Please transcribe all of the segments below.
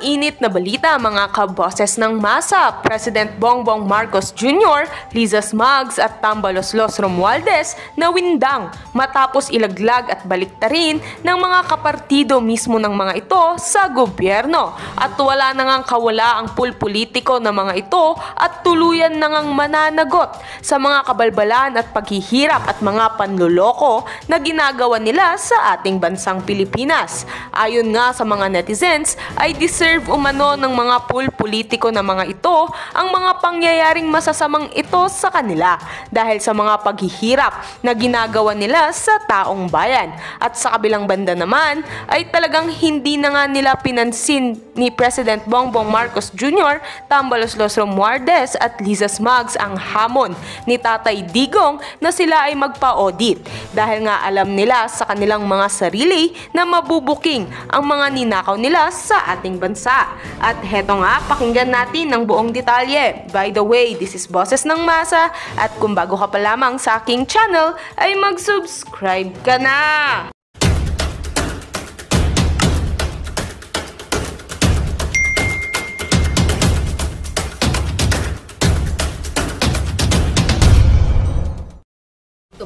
mainit na balita mga kaboses ng masa, President Bongbong Marcos Jr., Liza Smugs at Tambaloslos Romualdez na windang matapos ilaglag at baliktarin ng mga kapartido mismo ng mga ito sa gobyerno. At wala na ngang kawala ang pulpolitiko ng mga ito at tuluyan na ngang mananagot sa mga kabalbalan at paghihirap at mga panloloko na ginagawa nila sa ating bansang Pilipinas. Ayon nga sa mga netizens, ay deserve umano ng mga pulpolitiko na mga ito ang mga pangyayaring masasamang ito sa kanila dahil sa mga paghihirap na ginagawa nila sa taong bayan. At sa kabilang banda naman ay talagang hindi na nga nila pinansin ni President Bongbong Marcos Jr., Tambaloslos Romualdez at Liza Smugs ang hamon ni Tatay Digong na sila ay magpa-audit dahil nga alam nila sa kanilang mga sarili na mabubuking ang mga ninakaw nila sa ating bansa. At heto nga, pakinggan natin ng buong detalye. By the way, this is Boses ng Masa at kung bago ka pa lamang sa aking channel ay mag-subscribe ka na!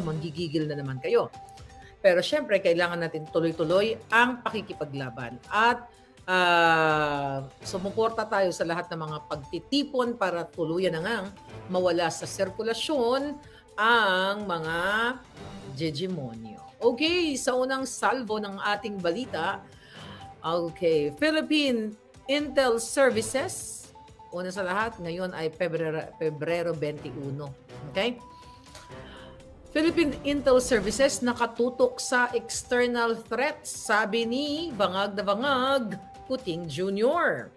Manggigigil na naman kayo. Pero syempre, kailangan natin tuloy-tuloy ang pakikipaglaban. At sumuporta tayo sa lahat ng mga pagtitipon para tuluyan na ngang mawala sa sirkulasyon ang mga hegemonyo. Okay, sa unang salvo ng ating balita, okay, Philippine Intel Services, una sa lahat, ngayon ay Pebrero 21. Okay? Philippine Intel Services nakatutok sa external threats, sabi ni Bangag na Bangag Kuting Jr.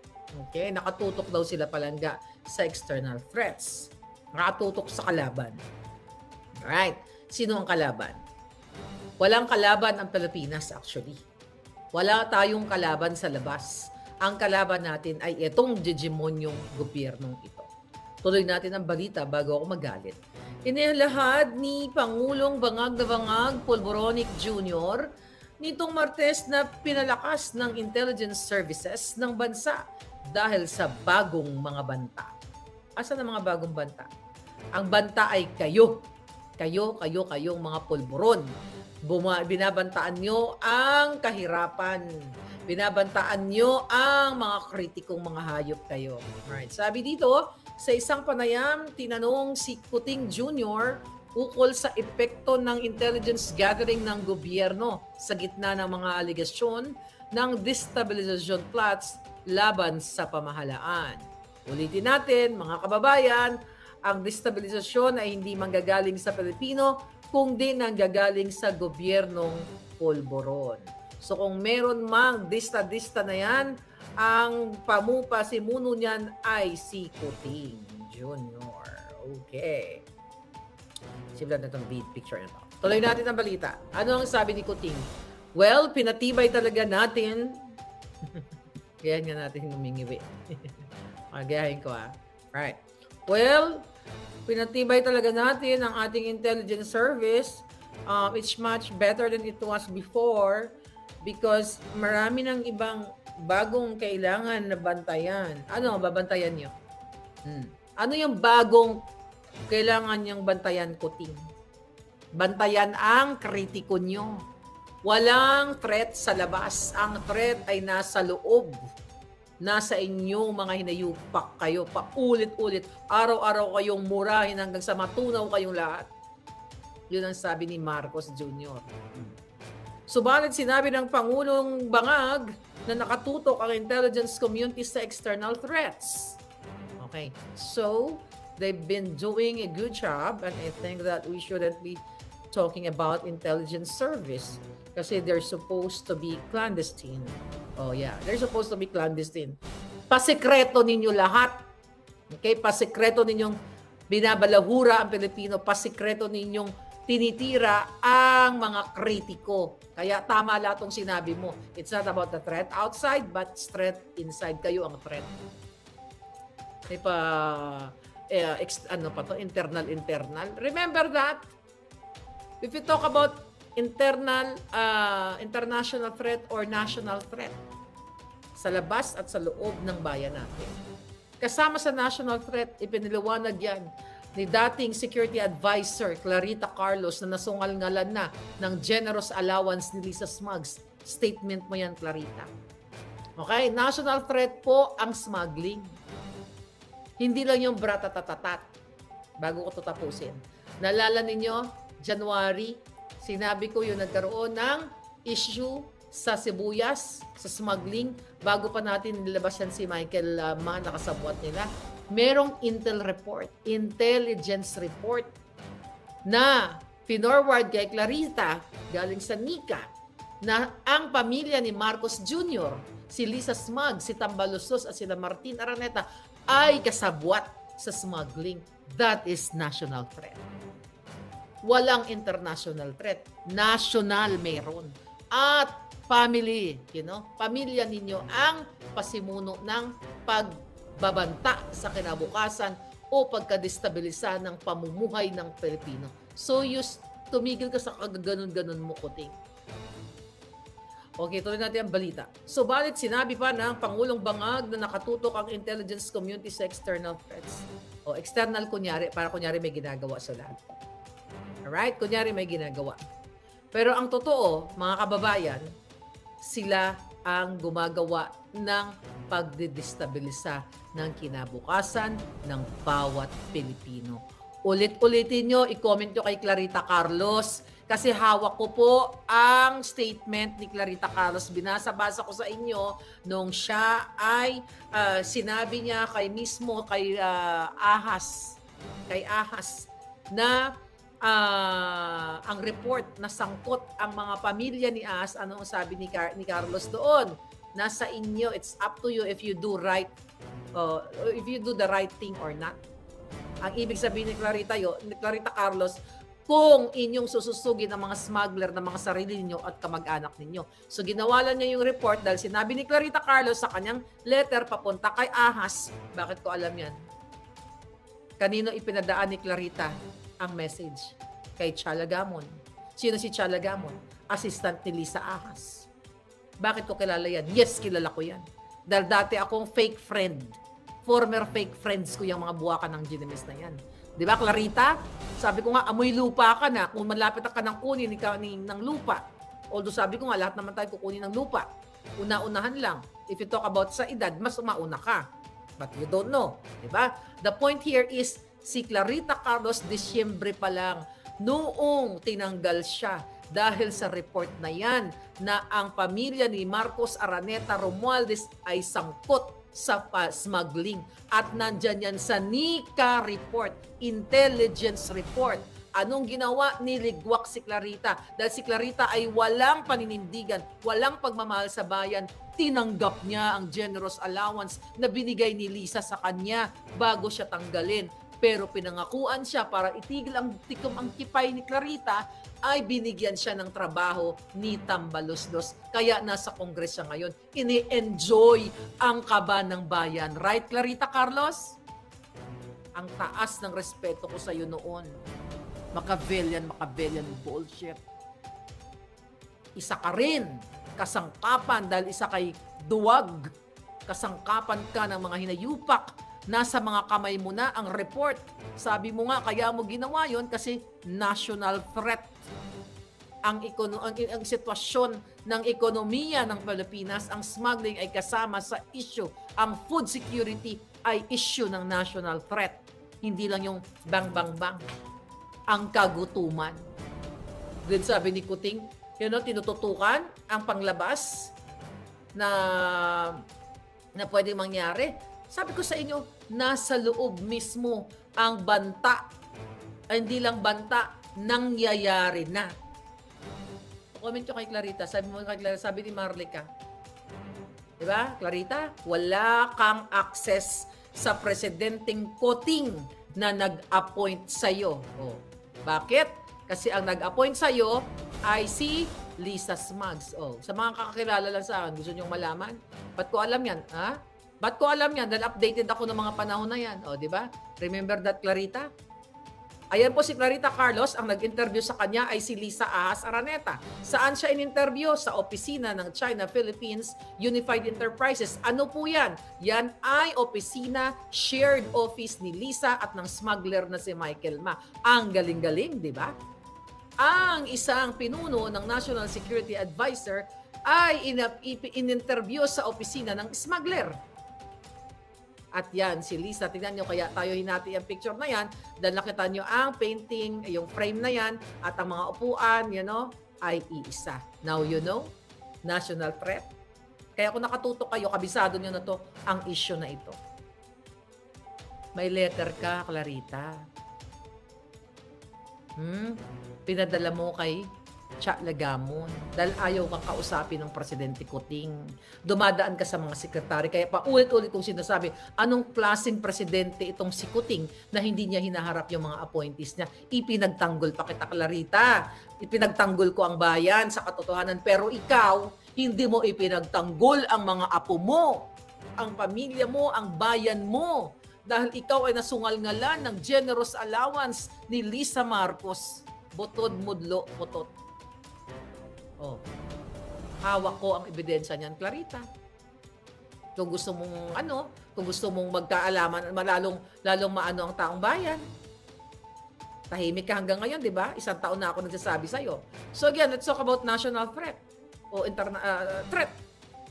Okay, nakatutok daw sila palangga sa external threats. Nakatutok sa kalaban. Alright, sino ang kalaban? Walang kalaban ang Pilipinas actually. Wala tayong kalaban sa labas. Ang kalaban natin ay itong hegemonyong gobyernong ito. Tuloy natin ang balita bago ako magalit. Inilahad ni Pangulong Bangag na Bangag Polboronic Jr. nitong Martes na pinalakas ng intelligence services ng bansa dahil sa bagong mga banta. Asan ang mga bagong banta? Ang banta ay kayo. Kayong mga polboron. Binabantaan nyo ang kahirapan. Binabantaan nyo ang mga kritikong mga hayop kayo. Alright, sabi dito, sa isang panayam, tinanong si Kuting Jr. ukol sa epekto ng intelligence gathering ng gobyerno sa gitna ng mga aligasyon ng destabilization plots laban sa pamahalaan. Ulitin natin, mga kababayan, ang destabilizasyon ay hindi manggagaling sa Pilipino, kundi nanggagaling sa gobyernong polboron. So kung meron mang dista-dista na yan, ang pasimuno niyan ay si Kuting Jr. Okay. Simulan na itong big picture na ito. Tuloy natin ang balita. Ano ang sabi ni Kuting? Well, pinatibay talaga natin. Gayahin nga natin humingiwi. Gayahin ko Right. Well, pinatibay talaga natin ang ating intelligence service. It's much better than it was before because marami ng ibang bagong kailangan na bantayan. Ano ang babantayan nyo? Ano yung bagong kailangan nyong bantayan, Kuting? Bantayan ang kritiko nyo. Walang threat sa labas. Ang threat ay nasa loob. Nasa inyong mga hinayupak kayo. Paulit-ulit. Araw-araw kayong murahin hanggang sa matunaw kayong lahat. Yun ang sabi ni Marcos Jr. Subalit sinabi ng Pangulong Bangag na nakatutok ang intelligence community sa external threats. Okay. So, they've been doing a good job and I think that we shouldn't be talking about intelligence service kasi they're supposed to be clandestine. Oh yeah, they're supposed to be clandestine. Pasekreto ninyo lahat. Okay? Pasekreto ninyong binabalahura ang Pilipino. Pasekreto ninyong tinitira ang mga kritiko. Kaya tama lahat itong sinabi mo. It's not about the threat outside, but threat inside. Kayo ang threat. May internal. Remember that? If you talk about international threat or national threat, sa labas at sa loob ng bayan natin. Kasama sa national threat, ipiniliwanag yan ni dating Security Advisor Clarita Carlos na nasungal-ngalan na ng generous allowance ni Lisa Smugs. Statement mo yan, Clarita. Okay? National threat po ang smuggling. Hindi lang yung bratatatatat. Bago ko ito tapusin. Naalala ninyo, January, sinabi ko yung nagkaroon ng issue sa sibuyas, sa smuggling, bago pa natin nilabas yan si Michael Ma, nakasabwat nila. Merong intelligence report na pinorward kay Clarita, galing sa NICA, na ang pamilya ni Marcos Jr., si Lisa Smugs, si Tambaloslos at sila Martin Araneta ay kasabwat sa smuggling. That is national threat. Walang international threat. National meron. At family, pamilya ninyo ang pasimuno ng pagbabanta sa kinabukasan o pagkadestabilisa ng pamumuhay ng Pilipino. So, tumigil ka sa kagaganon-ganon mo, Kuting. Okay, tuloy natin ang balita. Subalit sinabi pa ng Pangulong Bangag na nakatutok ang intelligence community sa external threats. O external kunyari, para kunyari may ginagawa sila. Alright? Kunyari may ginagawa. Pero ang totoo, mga kababayan, sila ang gumagawa ng pagdidestabilisa ng kinabukasan ng bawat Pilipino. Ulit-ulitin nyo, i-comment nyo kay Clarita Carlos kasi hawak ko po ang statement ni Clarita Carlos. Binasa-basa ko sa inyo nung siya ay sinabi niya kay Ahas na ang report na sangkot ang mga pamilya ni Ahas. Ano ang sabi ni Carlos doon? Nasa inyo, it's up to you if you do the right thing or not. Ang ibig sabihin ni Clarita Carlos, kung inyong sususugin ang mga smuggler ng mga sarili ninyo at kamag-anak ninyo. So ginawa lang niya yung report dahil sinabi ni Clarita Carlos sa kanyang letter papunta kay Ahas. Bakit ko alam yan? Kanino ipinadaan ni Clarita ang message? Kay Chala Gamon. Sino si Chala Gamon? Assistant ni Lisa Ahas. Bakit ko kilala yan? Yes, kilala ko yan. Dahil dati akong fake friend. Former fake friends ko yung mga buwakan ng Ginemes na yan. Di ba, Clarita? Sabi ko nga, amoy lupa ka na. Kung malapit ka ng kunin ng lupa. Although sabi ko nga, lahat naman tayo kukunin ng lupa. Una-unahan lang. If you talk about sa edad, mas umauna ka. But you don't know. Di ba? The point here is, si Clarita Carlos, Disyembre pa lang, noong tinanggal siya dahil sa report na yan na ang pamilya ni Marcos Araneta Romualdez ay sangkot sa smuggling. At nandyan yan sa NICA report, intelligence report. Anong ginawa? Niligwak si Clarita. Dahil si Clarita ay walang paninindigan, walang pagmamahal sa bayan. Tinanggap niya ang generous allowance na binigay ni Lisa sa kanya bago siya tanggalin. Pero pinangakuan siya para itigil ang tikom ang kipay ni Clarita, ay binigyan siya ng trabaho ni Tambaloslos. Kaya nasa Kongres siya ngayon. Ini-enjoy ang kaba ng bayan. Right, Clarita Carlos? Ang taas ng respeto ko sa iyo noon. Machiavellian bullshit. Isa ka rin kasangkapan dahil isa kay duwag. Kasangkapan ka ng mga hinayupak. Nasa mga kamay mo na ang report. Sabi mo nga, kaya mo ginawa yon kasi national threat. Ang sitwasyon ng ekonomiya ng Pilipinas, ang smuggling ay kasama sa issue. Ang food security ay issue ng national threat. Hindi lang yung bang. Ang kagutuman. Then sabi ni Kuting, tinututukan ang panglabas na pwede mangyari. Sabi ko sa inyo, nasa loob mismo ang banta. Ay, hindi lang banta, nangyayari na. Comment nyo kay Clarita. Sabi ni Marlica. Diba, Clarita? Wala kang access sa presidenteng Kuting na nag-appoint sa'yo. Oh. Bakit? Kasi ang nag-appoint sa'yo ay si Lisa Smugs. Oh. Sa mga kakakilala lang sa akin, gusto nyong malaman? Ba't ko alam yan? Ha? Ba't ko alam yan? Dahil updated ako ng mga panahon na yan. O, di ba? Remember that, Clarita? Ayan po si Clarita Carlos, ang nag-interview sa kanya ay si Lisa Ahas Araneta. Saan siya in-interview? Sa opisina ng China-Philippines Unified Enterprises. Ano po yan? Yan ay opisina, shared office ni Lisa at ng smuggler na si Michael Ma. Ang galing-galing, di ba? Ang isang pinuno ng National Security Advisor ay in-interview sa opisina ng smuggler. At yan, si Lisa, tingnan nyo, kaya tayo hinati ang picture na yan, dahil nakita nyo ang painting, yung frame na yan, at ang mga upuan, ay iisa. Now you know, national threat. Kaya kung nakatutok kayo, kabisado nyo na to, ang issue na ito. May letter ka, Clarita. Pinadala mo kay Cha Lagamon dahil ayaw kang kausapin ng Presidente Kuting. Dumadaan ka sa mga sekretary. Kaya pa ulit-ulit kong sinasabi, anong klaseng presidente itong si Kuting na hindi niya hinaharap yung mga appointees niya? Ipinagtanggol pa kita, Clarita. Ipinagtanggol ko ang bayan sa katotohanan. Pero ikaw, hindi mo ipinagtanggol ang mga apo mo, ang pamilya mo, ang bayan mo. Dahil ikaw ay nasungal-ngalan ng generous allowance ni Lisa Marcos. Butod, mudlo, putot. Oh. Hawak ko ang ebidensya niyan, Clarita. Kung gusto mong kung gusto mong magkaalaman, lalong maano ang taong bayan. Tahimik ka hanggang ngayon, di ba? 1 taon na ako nagsasabi sa'yo. So again, let's talk about national threat o threat.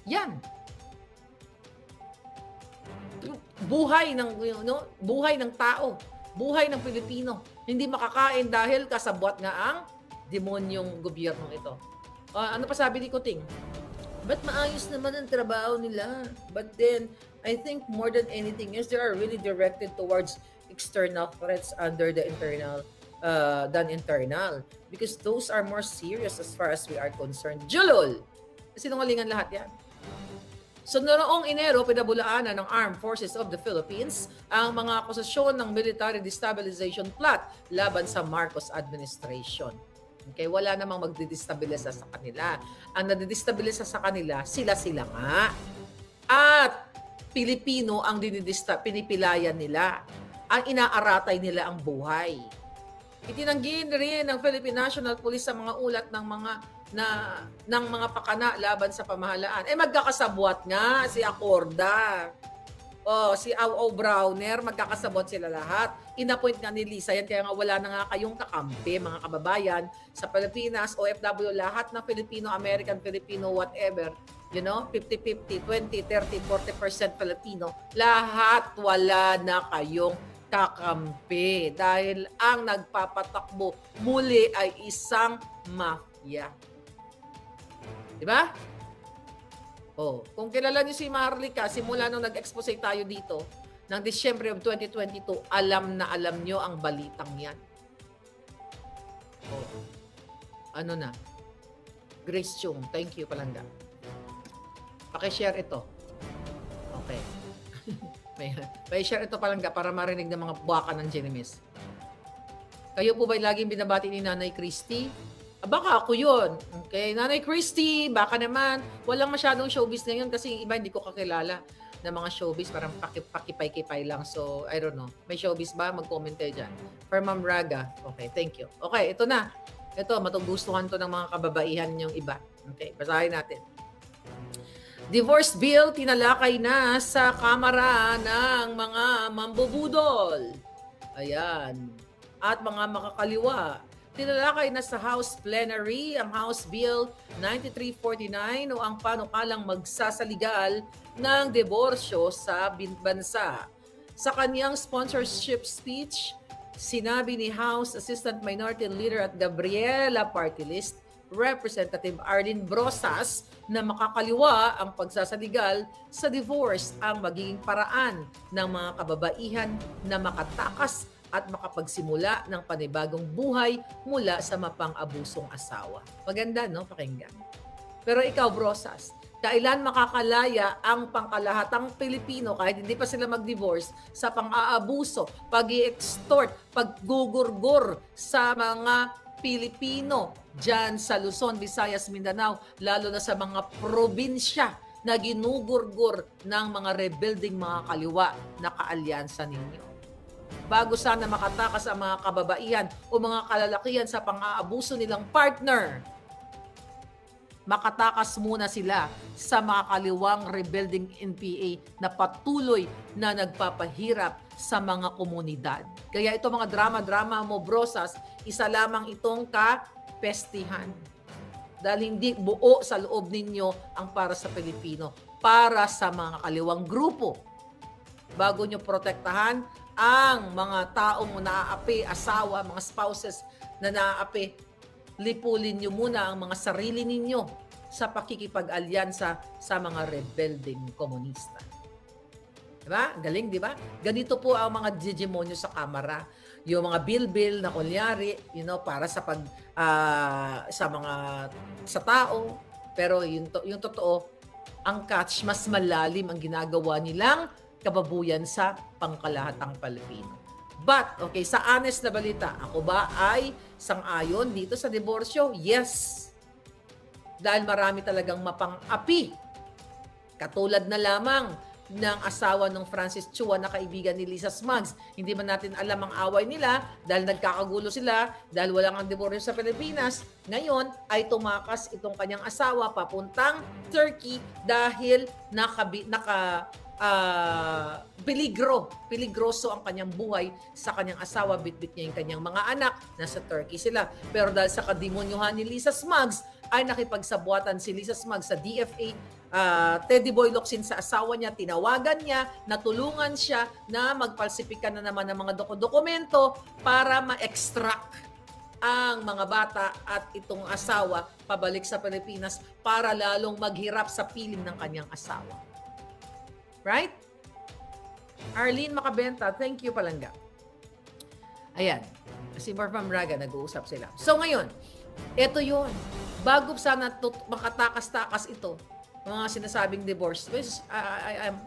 Yan. Buhay ng tao, buhay ng Pilipino. Hindi makakain dahil kasabwat nga ang demonyong gobyernong ito. Ano pa sabi ni Kuting? But maayos naman ang trabaho nila. But then, I think more than anything else, they are really directed towards external threats under the internal than internal. Because those are more serious as far as we are concerned. Julol! Sinungalingan lahat yan. So noong Enero, pinabulaanan ng Armed Forces of the Philippines ang mga akusasyon ng military destabilization plot laban sa Marcos administration. Okay, wala namang magdidestabilisa sa kanila. Ang nadidestabilisa sa kanila, sila-sila nga. At Pilipino ang pinipilayan nila. Ang inaaratay nila ang buhay. Itinanggi rin ng Philippine National Police sa mga ulat ng mga pakana laban sa pamahalaan. Magkakasabwat nga si Acorda. Si Au Browner, magkakasabot sila lahat. Inappoint nga ni Lisa yan, kaya nga wala na nga kayong kakampi, mga kababayan, sa Pilipinas, OFW, lahat ng Filipino, American, Filipino, whatever, 50-50, 20, 30, 40% Filipino, lahat wala na kayong kakampi. Dahil ang nagpapatakbo muli ay isang mafia. Diba? Kung kilala niyo si Marlica, simula nung nag-expose tayo dito, ng Disyembre of 2022, alam na alam niyo ang balitang yan. Ano na? Grace Chung, thank you, Palangga. Paki-share ito. Okay. May share ito, Palangga, para marinig ng mga buwaka ng Genemis. Kayo po ba'y laging binabati ni Nanay Christy? Baka ako yun. Okay, Nanay Christy, baka naman. Walang masyadong showbiz na yun kasi iba hindi ko kakilala na mga showbiz. Parang pakipay-kipay lang. So, I don't know. May showbiz ba? Mag-comment kayo dyan. For Ma'am Raga. Okay, thank you. Okay, ito na. Ito, matugustuhan to ng mga kababaihan yung iba. Okay, basahin natin. Divorce bill tinalakay na sa Kamara ng mga mambubudol. Ayan. At mga makakaliwa. Tinalakay na sa House Plenary ang House Bill 9349 o ang panukalang magsasaligal ng diborsyo sa bansa. Sa kanyang sponsorship speech, sinabi ni House Assistant Minority Leader at Gabriela Party List, Representative Arlene Brosas, na makakaliwa ang pagsasaligal sa divorce ang magiging paraan ng mga kababaihan na makatakas at makapagsimula ng panibagong buhay mula sa mapang-abusong asawa. Maganda, no? Pakinggan. Pero ikaw, Brosas, kailan makakalaya ang pangkalahatang Pilipino kahit hindi pa sila mag-divorce sa pang-aabuso, pag-i-extort, paggugurgur sa mga Pilipino dyan sa Luzon, Visayas, Mindanao, lalo na sa mga probinsya na ginugurgur ng mga rebuilding mga kaliwa na kaalyansa ninyo. bago sana makatakas ang mga kababaihan o mga kalalakihan sa pang-aabuso nilang partner. Makatakas muna sila sa mga kaliwang rebuilding NPA na patuloy na nagpapahirap sa mga komunidad. Kaya ito mga drama-drama mo, brosas, isa lamang itong kapestihan. Dahil hindi buo sa loob ninyo ang para sa Pilipino, para sa mga kaliwang grupo. Bago nyo protektahan ang mga taong naaapi, asawa, mga spouses na naaapi, lipulin nyo muna ang mga sarili ninyo sa pakikipag-alyansa sa mga rebelding komunista. Diba? Galing, di ba? Ganito po ang mga hegemonyo sa Kamara. Yung mga bill na kunyari, para sa sa tao, pero yung totoo, ang catch mas malalim ang ginagawa nilang kababuyan sa pangkalahatang Pilipino. But, okay, sa honest na balita, ako ba ay sang-ayon dito sa diborsyo? Yes. Dahil marami talagang mapang-api. Katulad na lamang ng asawa ng Francis Chua na kaibigan ni Lisa Smugs. Hindi man natin alam ang away nila dahil nagkakagulo sila, dahil walang ang diborsyo sa Pilipinas. Ngayon ay tumakas itong kanyang asawa papuntang Turkey dahil peligroso ang kanyang buhay sa kanyang asawa, bitbit niya yung kanyang mga anak, nasa Turkey sila. Pero dahil sa kademonyuhan ni Lisa Smugs, ay nakipagsabuatan si Lisa Smugs sa DFA, Teddy Boy Locsin sa asawa niya, tinawagan niya, natulungan siya na magpalsipikan na naman ng mga dokumento para ma-extract ang mga bata at itong asawa pabalik sa Pilipinas para lalong maghirap sa piling ng kanyang asawa. Right? Arlene Macabenta, thank you palangga. Ayan, si Marfam Raga, nag-uusap sila. So ngayon, ito yun. Bago sana makatakas-takas ito, mga sinasabing divorce, which I am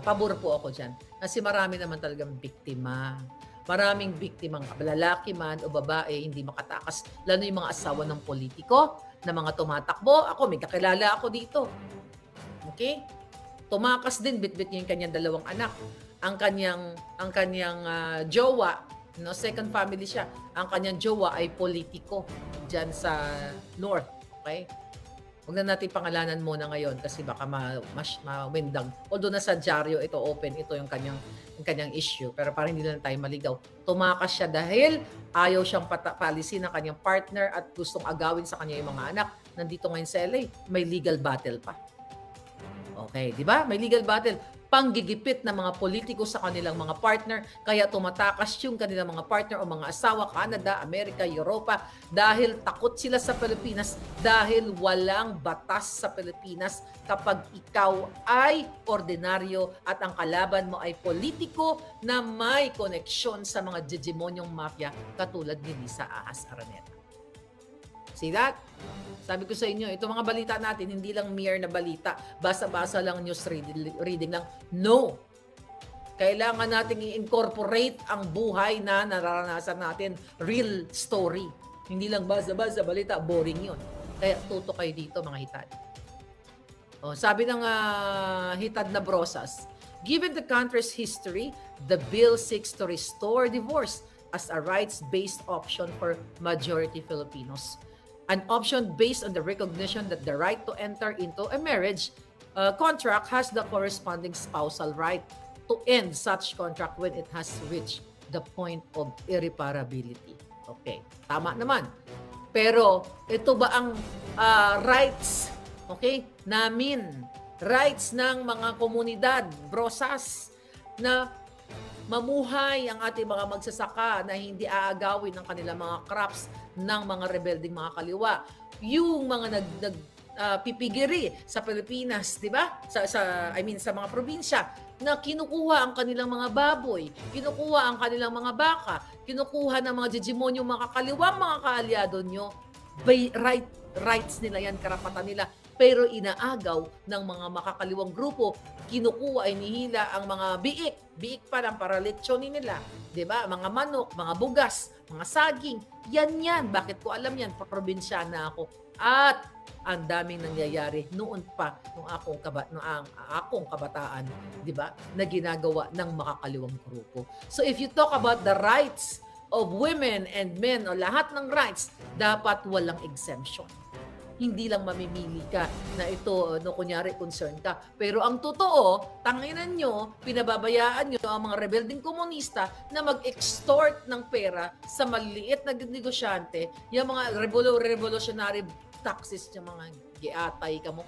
pabor po ako dyan. Kasi marami naman talagang biktima. Maraming biktimang lalaki man o babae, hindi makatakas. Lalo yung mga asawa ng politiko, na mga tumatakbo. Ako, may kakilala ako dito. Okay? Tumakas din, bitbit niya yung kanyang dalawang anak. Ang kanyang jowa, second family siya. Ang kanyang jowa ay politiko dyan sa North. Okay? Huwag na natin pangalanan muna ngayon kasi baka mawindang. Although nasa dyaryo ito open, ito yung kanyang issue. Pero parang hindi lang tayo maligaw. Tumakas siya dahil ayaw siyang palisin ng kanyang partner at gustong agawin sa kanya yung mga anak. Nandito ngayon sa LA, may legal battle pa. Okay, di ba? May legal battle. Panggigipit ng mga politiko sa kanilang mga partner, kaya tumatakas yung kanilang mga partner o mga asawa, Canada, Amerika, Europa, dahil takot sila sa Pilipinas, dahil walang batas sa Pilipinas kapag ikaw ay ordinaryo at ang kalaban mo ay politiko na may koneksyon sa mga hegemonyong mafia katulad ni Lisa Ahas Araneta. See that? Sabi ko sa inyo, itong mga balita natin, hindi lang mere na balita, basa-basa lang, news reading lang. No! Kailangan natin i-incorporate ang buhay na nararanasan natin, real story. Hindi lang basa-basa balita, boring yun. Kaya tuto kayo dito, mga hitad. Sabi ng hitad na brosas, given the country's history, the bill seeks to restore divorce as a rights-based option for majority Filipinos. An option based on the recognition that the right to enter into a marriage contract has the corresponding spousal right to end such contract when it has reached the point of irreparability. Okay, tama naman. Pero ito ba ang rights, okay, namin, rights ng mga komunidad, brosas, na mamuhay ang ating mga magsasaka na hindi aagawin ng kanilang mga crops ng mga rebelding mga kaliwa. Yung mga pipigiri sa Pilipinas, di ba? Sa mga probinsya na kinukuha ang kanilang mga baboy, kinukuha ang kanilang mga baka, kinukuha ng mga hegemonyong mga kaliwang mga kaalyado nyo rights nila yan, karapatan nila. Pero inaagaw ng mga makakaliwang grupo, kinukuha, inihila ang mga biik pa lang para lechonin nila. 'Di ba? Mga manok, mga bugas, mga saging, yan. Bakit ko alam yan? Probinsyana ako. At ang daming nangyayari noon pa nung akong kabataan, 'di ba? Na ginagawa ng makakaliwang grupo. So if you talk about the rights of women and men o lahat ng rights, dapat walang exemption. Hindi lang mamimili ka na ito, no, kunyari, concern ka. Pero ang totoo, tanginan nyo, pinababayaan nyo ang mga rebelding komunista na mag-extort ng pera sa maliliit na negosyante, yung mga revolutionary taxes, yung mga giatay ka mo.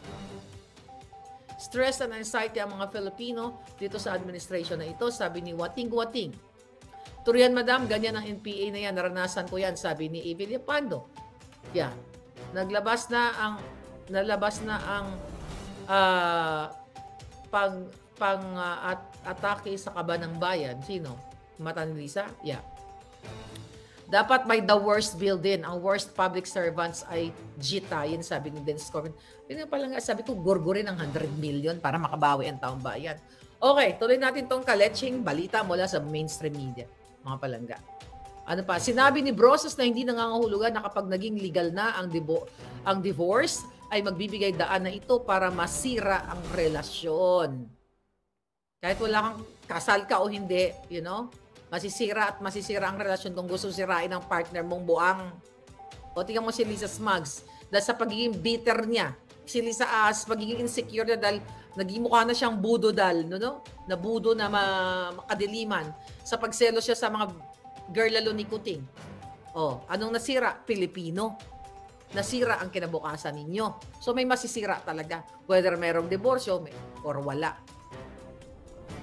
Stress and anxiety ang mga Filipino dito sa administration na ito, sabi ni Wating. Turian, madam, ganyan ang NPA na yan, naranasan ko yan, sabi ni Evil Yapando. Yeah. Nalabas na ang atake sa kaban ng bayan. Sino? Mata ni Lisa? Yeah. Dapat may the worst bill din. Ang worst public servants ay jitayin, sabi ni Dennis Corbin. Yun pala nga, sabi ko, gurgurin ng 100 million para makabawi ang taong bayan. Okay, tuloy natin tong kaleching balita mula sa mainstream media, mga palangga. Ano pa? Sinabi ni Brosas na hindi nangangahulugan na kapag naging legal na ang divorce ay magbibigay daan na ito para masira ang relasyon. Kahit wala kang kasal ka o hindi, you know, masisira ang relasyon kung gusto sirain ang partner mong buang. O tingnan mo si Lisa Smugs, dahil sa pagiging bitter niya, si Lisa As, pagiging insecure na dahil naging mukha na siyang budodal, no? Na budo na makadiliman sa pagselos siya sa mga girl lalo ni Kuting. Oh, anong nasira? Pilipino. Nasira ang kinabukasan ninyo. So may masisira talaga. Whether merong diborsyo or wala.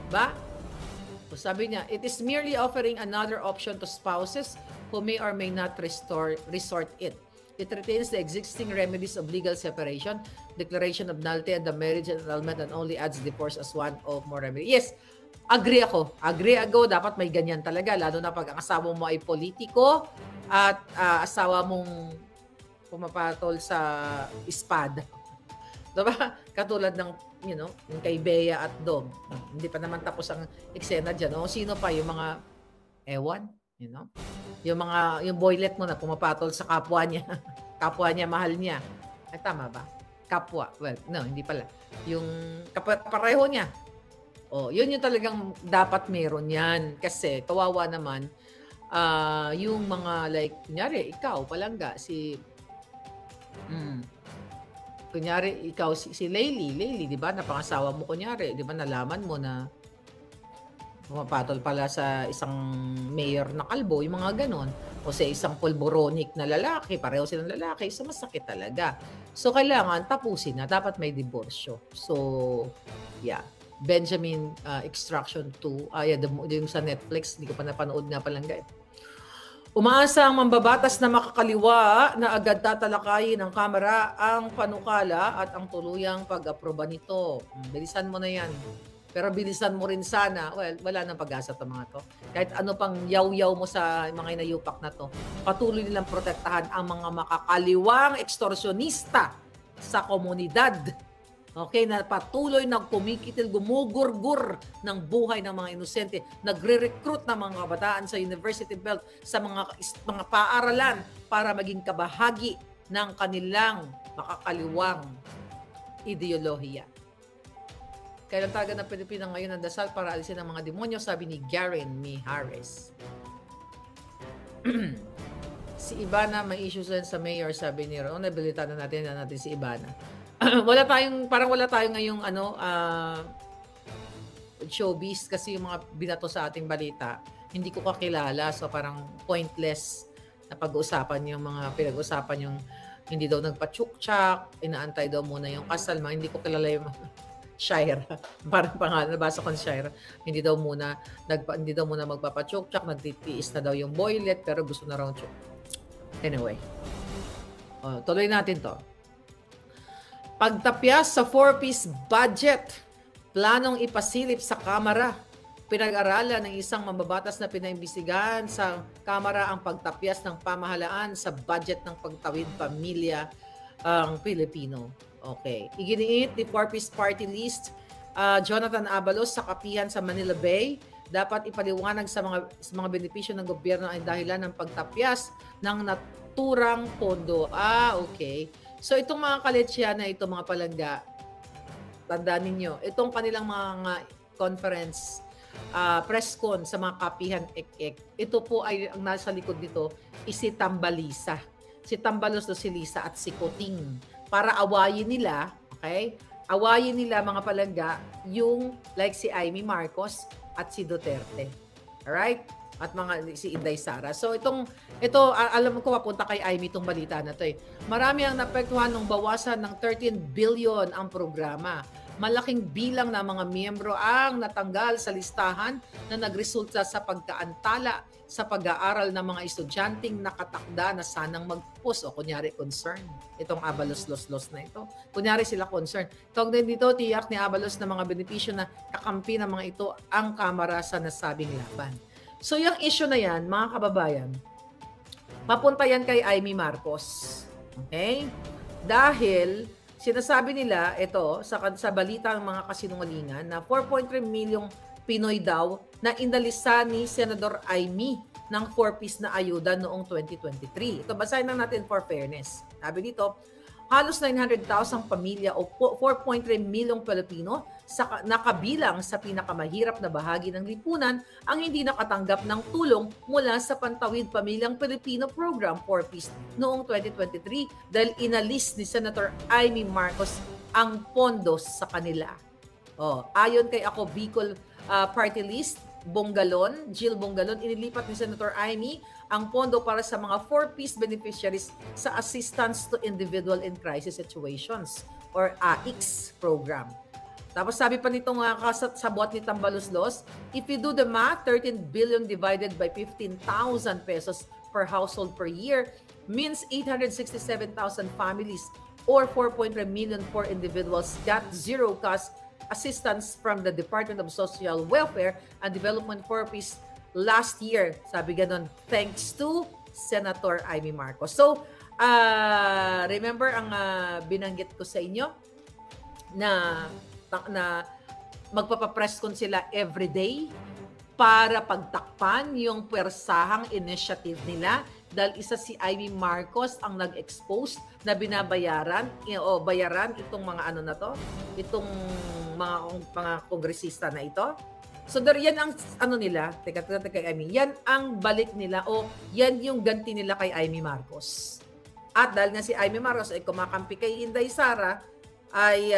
Ba? So sabi niya, it is merely offering another option to spouses who may or may not resort it. It retains the existing remedies of legal separation, declaration of nullity, and the marriage annulment, and only adds divorce as one of more remedies. Yes, agree ako. Dapat may ganyan talaga. Lalo na pag ang asawa mo ay politiko at asawa mong pumapatol sa espada. Diba? Katulad ng, yung kay Bea at Dom. Hindi pa naman tapos ang eksena dyan. O sino pa? Yung mga ewan? Yung boylet mo na pumapatol sa kapwa niya. Kapwa niya, mahal niya. Ay, tama ba? Kapwa. Well, no, hindi pala. Yung pareho niya. Yun yung talagang dapat meron yan. Kasi kawawa naman, yung mga like, kunyari, ikaw, palangga, kunyari, ikaw, si Layli, di ba, napangasawa mo, kunyari, di ba, nalaman mo na pumapatol pala sa isang mayor na kalbo, yung mga ganon, o sa isang pulboronic na lalaki, pareho silang lalaki, so masakit talaga. So, kailangan tapusin na, dapat may diborsyo. So, yeah. Benjamin Extraction 2. Yung sa Netflix, hindi ko pa napanood nga palang guys. Umaasa ang mambabatas na makakaliwa na agad tatalakayin ng Kamara ang panukala at ang tuluyang pag-aproba nito. Bilisan mo na yan. Pero bilisan mo rin sana. Well, wala nang pag-asa ito mga to. Kahit ano pang yaw-yaw mo sa mga inayupak na to, patuloy nilang protektahan ang mga makakaliwang ekstorsyonista sa komunidad. Okay, na patuloy na kumikitil, gumugurgur ng buhay ng mga inosente, nagre-recruit ng mga kabataan sa University Belt, sa mga paaralan para maging kabahagi ng kanilang makakaliwang ideolohiya. Kailan taga ng Pilipinas ngayon ang dasal para alisin ang mga demonyo, sabi ni Garen Mijares. Si Ivana, may issues din sa mayor, sabi ni Ron. Nabilitan na natin si Ivana. wala tayong ngayong showbiz kasi yung mga binato sa ating balita hindi ko kakilala, so parang pointless na pag-uusapan yung mga pinag-uusapan yung hindi daw nagpa-chuk-chak, inaantay daw muna yung kasal, hindi ko kilala yung Shaira. Parang pangalan, nabasa ko ni Shaira. Hindi daw muna magpapa-chuk-chak, nagtitiis na daw yung boylet pero gusto na raw chuk. Anyway. Tuloy natin to. Pagtapyas sa 4-piece budget, planong ipasilip sa Kamara. Pinag-aralan ng isang mambabatas na pinaimbestigahan sa Kamara ang pagtapyas ng pamahalaan sa budget ng pagtawid pamilya ang Pilipino. Okay. Iginiit ni Four-Piece Party List Jonathan Abalos sa kapihan sa Manila Bay, dapat ipaliwanag sa mga benepisyo ng gobyerno ay dahilan ng pagtapyas ng naturang pondo. Okay. So itong mga kaletsya na ito, mga palangga, tandaan ninyo, itong kanilang mga conference, press con sa mga kapihan ito po ay ang nasa likod nito is si Tambalisa. Si Tambalos si Lisa at si Kuting. Para awayin nila, okay? Awayin nila mga palangga yung like si Amy Marcos at si Duterte. Alright? At si Inday Sara. So ito alam ko papunta kay Amy itong balita na to eh. Marami ang napektuhan ng bawasan ng 13 billion ang programa. Malaking bilang ng mga miyembro ang natanggal sa listahan na nagresulta sa pagkaantala sa pag-aaral ng mga estudyanteng nakatakda na sanang mag-post o kunyari concern. Itong Abalos-los na ito. Kunyari sila concern. Tawag din dito, tiyak ni Abalos na mga benepisyo na kakampi ng mga ito ang Kamara sa nasabing laban. So yung issue na yan, mga kababayan, mapunta yan kay Amy Marcos. Okay? Dahil sinasabi nila, ito, sa balita ng mga kasinungalingan, na 4.3 milyong Pinoy daw na indalisa ni Senador Amy ng 4-piece na ayuda noong 2023. Ito, basahin lang natin for fairness. Sabi dito, halos 900,000 pamilya o 4.3 milyong Pilipino nakabilang sa pinakamahirap na bahagi ng lipunan ang hindi nakatanggap ng tulong mula sa Pantawid Pamilyang Pilipino Program 4-piece noong 2023 dahil inalis ni Senator Amy Marcos ang pondos sa kanila. Ayon kay Ako Bicol Party List, Jill Bongalon, inilipat ni Senator Amy ang pondo para sa mga 4-piece beneficiaries sa Assistance to Individual in Crisis Situations or AICS program. Tapos sabi pa nitong kasabot ni Tambalos-los, if you do the math, 13 billion divided by 15,000 pesos per household per year means 867,000 families or 4.3 million for individuals got zero-cost assistance from the Department of Social Welfare and Development 4-piece last year. Sabi ganon, thanks to Senator Amy Marcos. So, remember ang binanggit ko sa inyo na magpapapress con sila everyday para pagtakpan yung pwersahang initiative nila dahil isa si Amy Marcos ang nag-expose na bayaran itong mga itong mga kongresista na ito. So yan ang nila, teka kay Amy, yan ang balik nila o yan yung ganti nila kay Amy Marcos. At dahil nga si Amy Marcos ay kumakampi kay Inday Sara, ay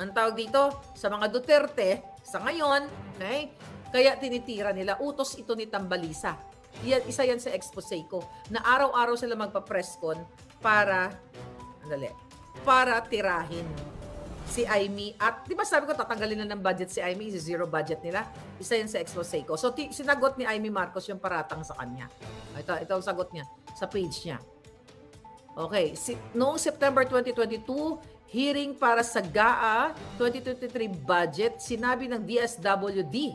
ang tawag dito sa mga Duterte sa ngayon, okay? Kaya tinitira nila, utos ito ni Tambalisa. Isa yan sa expose ko na araw-araw sila magpa-press con para tirahin si Amy. At di ba sabi ko tatanggalin na ng budget si Amy, zero budget nila. Isa yan sa expose ko. So sinagot ni Amy Marcos yung paratang sa kanya. Ito ang sagot niya sa page niya. Okay, noong September 2022, hearing para sa GAA 2023 budget, sinabi ng DSWD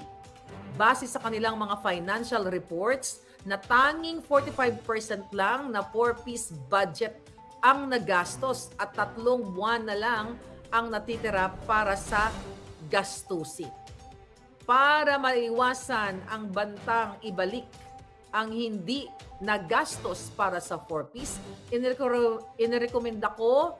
base sa kanilang mga financial reports na tanging 45% lang na 4-piece budget ang nagastos at 3 buwan na lang ang natitira para sa gastusin. Para maiwasan ang bantang ibalik ang hindi nagastos para sa 4-piece, inirekomenda ko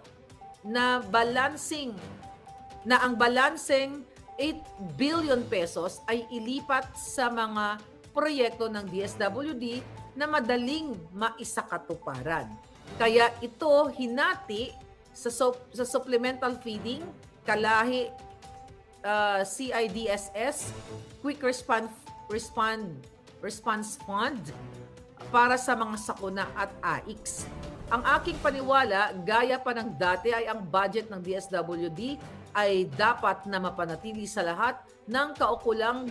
na ang balancing 8 billion pesos ay ilipat sa mga proyekto ng DSWD na madaling maisakatuparan. Kaya ito hinati sa supplemental feeding, kalahi CIDSS, Quick Response Fund para sa mga sakuna at AICS. Ang aking paniwala, gaya pa ng dati ay ang budget ng DSWD ay dapat na mapanatili sa lahat ng kaukulang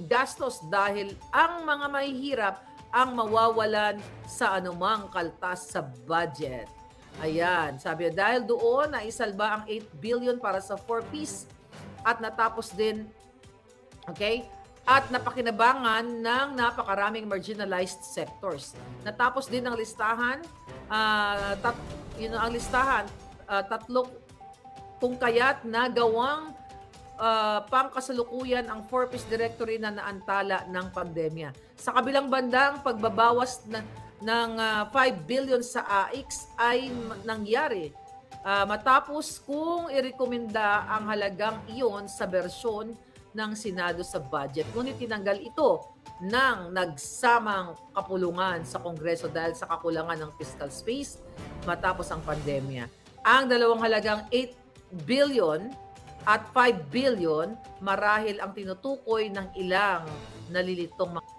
gastos dahil ang mga mahihirap ang mawawalan sa anumang kaltas sa budget. Ayan, sabi dahil doon na isalba ang 8 billion para sa 4-piece at natapos din Okay? At napakinabangan ng napakaraming marginalized sectors. Natapos din ang listahan, ang listahan, tatlo kung kaya't nagawang pangkasalukuyan ang 4-piece directory na naantala ng pandemya. Sa kabilang bandang pagbabawas ng 5 billion sa AIX ay nangyari matapos kung irekomenda ang halagang iyon sa bersyon ng Senado sa budget. Ngunit tinanggal ito ng nagsamang kapulungan sa Kongreso dahil sa kakulangan ng fiscal space matapos ang pandemya. Ang dalawang halagang 8 billion at 5 billion marahil ang tinutukoy ng ilang nalilitong mga